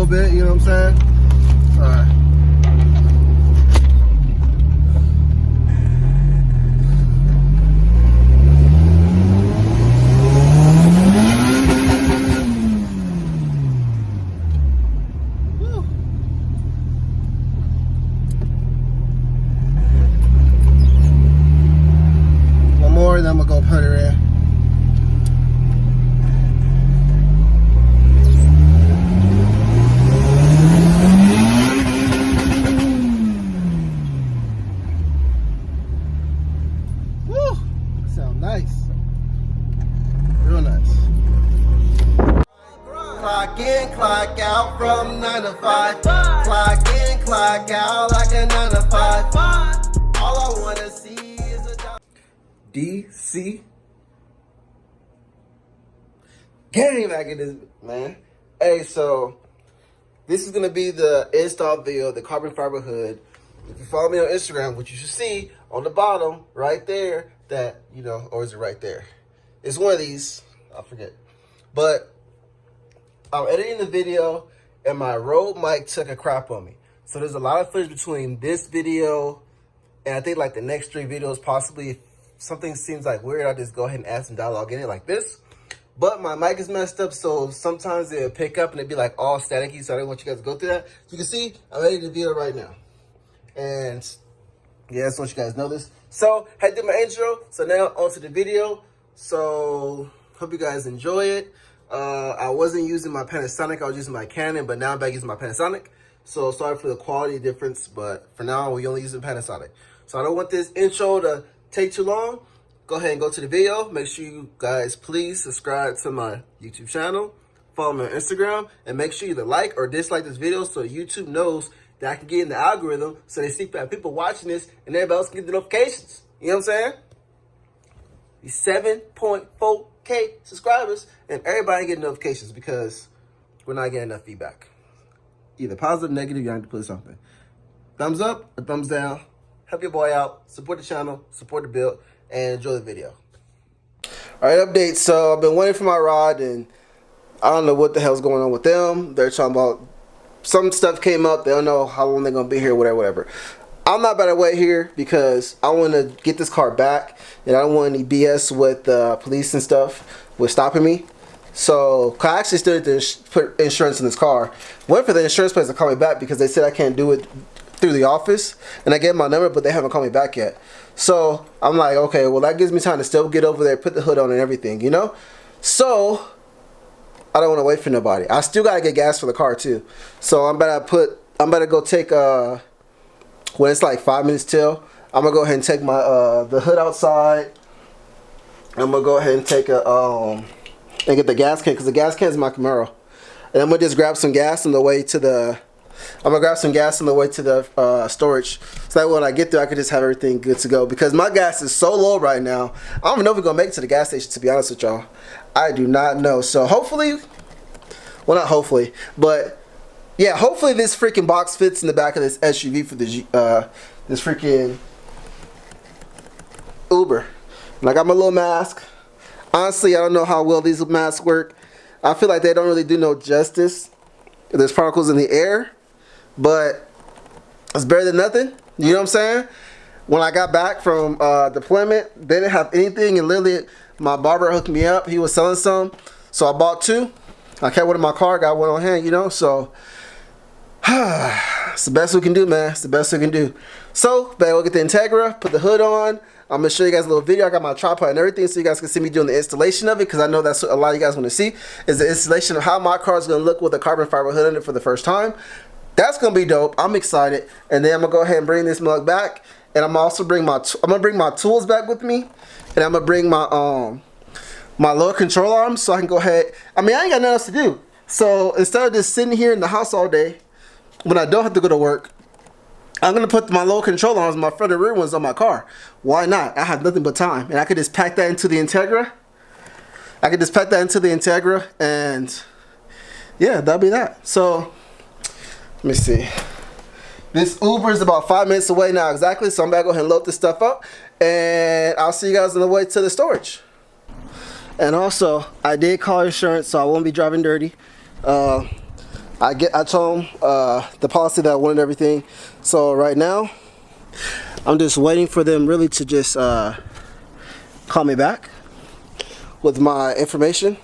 little bit, you know what I'm saying? Alright. One more, then I'm gonna go put her in. Nice. Real nice. Clock in, clock out from 9 to 5. Clock in, clock out like a 9 to 5. All I wanna see is a job. DC. Getting back at this, man. Hey, so this is gonna be the install video of the carbon fiber hood. If you follow me on Instagram, which you should see on the bottom right there, that, you know, or is it right there? It's one of these, I forget. But I'm editing the video and my Rode mic took a crap on me. So there's a lot of footage between this video and I think like the next 3 videos possibly. If something seems like weird, I'll just go ahead and add some dialogue in it like this. But my mic is messed up, so sometimes it'll pick up and it'll be like all staticky, so I don't want you guys to go through that. So you can see, I'm editing the video right now. And yeah, I just want you guys to know this. So, I did my intro, so now onto the video. So, hope you guys enjoy it. I wasn't using my Panasonic, I was using my Canon, but now I'm back using my Panasonic. So, sorry for the quality difference, but for now, we only using Panasonic. So, I don't want this intro to take too long. Go ahead and go to the video. Make sure you guys please subscribe to my YouTube channel. Follow me on Instagram, and make sure you either like or dislike this video so YouTube knows that I can get in the algorithm so they see people watching this and everybody else can get the notifications. You know what I'm saying? These 7.4K subscribers and everybody get notifications because we're not getting enough feedback. Either positive, negative, you have to put something. Thumbs up or thumbs down. Help your boy out. Support the channel, support the build, and enjoy the video. All right, update. So I've been waiting for my rod and I don't know what the hell's going on with them. They're talking about some stuff came up. They don't know how long they're going to be here, whatever. I'm not about to wait here because I want to get this car back. And I don't want any BS with police and stuff with stopping me. So I actually still need to put insurance in this car. Went for the insurance place to call me back because they said I can't do it through the office. And I gave my number, but they haven't called me back yet. So I'm like, okay, well, that gives me time to still get over there, put the hood on and everything, you know? So I don't want to wait for nobody. I still gotta get gas for the car too. So I'm about to go take when it's like 5 minutes till, I'm gonna go ahead and take my the hood outside. I'm gonna go ahead and take a and get the gas can because the gas can is my Camaro. And I'm gonna just grab some gas on the way to the storage, so that when I get there I can just have everything good to go, because my gas is so low right now. I don't even know if we're gonna make it to the gas station, to be honest with y'all. I do not know. So hopefully, well, not hopefully, but yeah, hopefully this freaking box fits in the back of this SUV for the this freaking Uber. And I got my little mask. Honestly, I don't know how well these masks work. I feel like they don't really do no justice. There's particles in the air, but it's better than nothing. You know what I'm saying? When I got back from deployment, they didn't have anything, and literally my barber hooked me up. He was selling some, so I bought 2. I kept one in my car, got one on hand, you know. So it's the best we can do, man. It's the best we can do. So back, we'll get the Integra, put the hood on. I'm gonna show you guys a little video. I got my tripod and everything, so you guys can see me doing the installation of it, because I know that's what a lot of you guys want to see, is the installation of how my car is gonna look with a carbon fiber hood on it for the first time. That's gonna be dope. I'm excited. And then I'm gonna go ahead and bring this mug back, and I'm also bring my tools back with me, and I'm gonna bring my my lower control arms so I can go ahead. I mean, I ain't got nothing else to do. So instead of just sitting here in the house all day when I don't have to go to work, I'm gonna put my lower control arms, my front and rear ones, on my car. Why not? I have nothing but time, and I could just pack that into the Integra. And yeah, that'll be that. So let me see. This Uber is about 5 minutes away now exactly, so I'm about to go ahead and load this stuff up, and I'll see you guys on the way to the storage. And also, I did call insurance, so I won't be driving dirty. I'm I told him the policy that I wanted, everything. So right now, I'm just waiting for them really to just call me back with my information,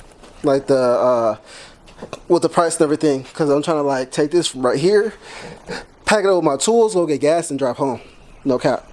like the with the price and everything, because I'm trying to like take this from right here, pack it up with my tools, go get gas, and drive home. No cap.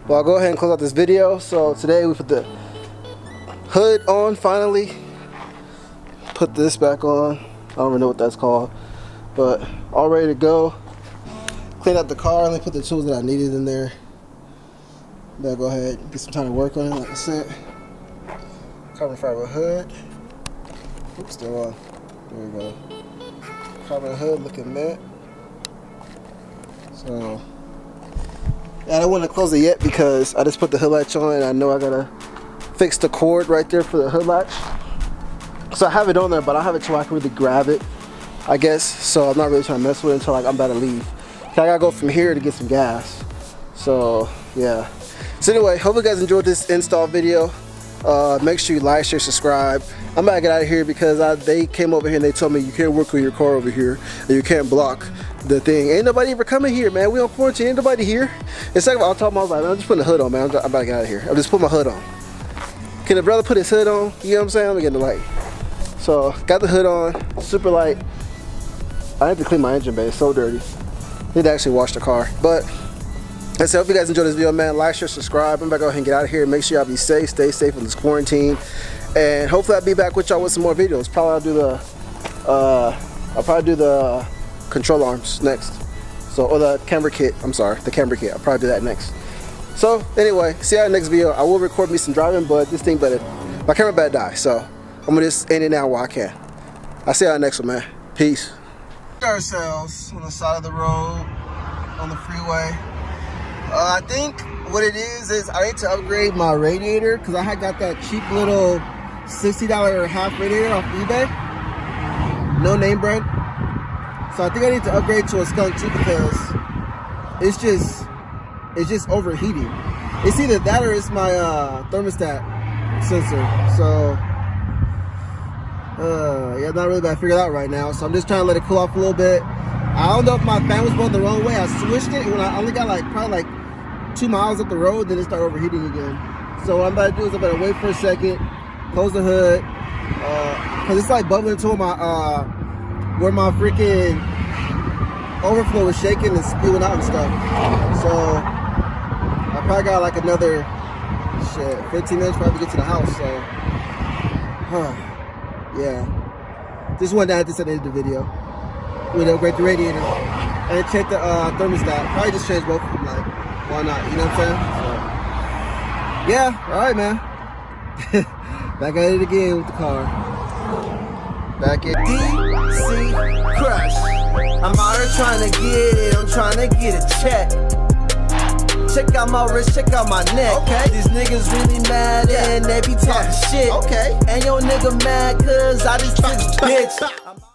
Well, I'll go ahead and close out this video. So today we put the hood on finally. Put this back on. I don't even know what that's called. But all ready to go. Clean out the car. Let me put the tools that I needed in there. Then I'll go ahead and get some time to work on it, like I said. Carbon fiber hood. Oops, still on. There we go. Carbon hood looking matte. So I don't want to close it yet because I just put the hood latch on and I know I gotta fix the cord right there for the hood latch. So I have it on there, but I don't have it so I can really grab it, I guess. So I'm not really trying to mess with it until like I'm about to leave. I gotta go from here to get some gas. So yeah. So anyway, hope you guys enjoyed this install video. Make sure you like, share, subscribe. I'm about to get out of here because they came over here and they told me you can't work with your car over here and you can't block the thing. Ain't nobody ever coming here, man. We on quarantine, ain't nobody here. It's like I told him, I was like, man, I'm just putting the hood on, man. I'm about to get out of here. I'm just putting my hood on. Can the brother put his hood on? You know what I'm saying? I'm getting the light. So got the hood on, super light. I have to clean my engine bay, it's so dirty. Need to actually wash the car. But I hope you guys enjoyed this video, man. Like, share, subscribe. I'm about to go ahead and get out of here. Make sure y'all be safe, stay safe in this quarantine. And hopefully I'll be back with y'all with some more videos. Probably I'll probably do the control arms next. So, or the camera kit, I'm sorry, the camera kit. I'll probably do that next. So anyway, see y'all in the next video. I will record me some driving, but this thing my camera better die. So I'm gonna just end it now while I can. I'll see y'all next one, man. Peace. Ourselves on the side of the road. on the freeway. I think what it is I need to upgrade my radiator because I had got that cheap little $60 half radiator off eBay. No name brand. So I think I need to upgrade to a skunk too because it's just overheating. It's either that or it's my thermostat sensor. So yeah, not really about to figure it out right now. So I'm just trying to let it cool off a little bit. I don't know if my fan was blowing the wrong way. I switched it when I only got probably 2 miles up the road, then it started overheating again. So what I'm about to do is I'm about to wait for a second, close the hood, cause it's like bubbling to my where my freaking overflow was shaking and spewing out and stuff. So I probably got like another 15 minutes probably to get to the house. So yeah, just wanted to add this at the end of the video. We'd upgrade the radiator and check the thermostat. Probably just change both of them, like, why not? You know what I'm saying? So, yeah, alright, man. Back at it again with the car. Back at DC Crush. I'm out here trying to get it, I'm trying to get a check. Check out my wrist, check out my neck. Okay. These niggas really mad and they be talking shit. Okay. And your nigga mad cause I just took bitch.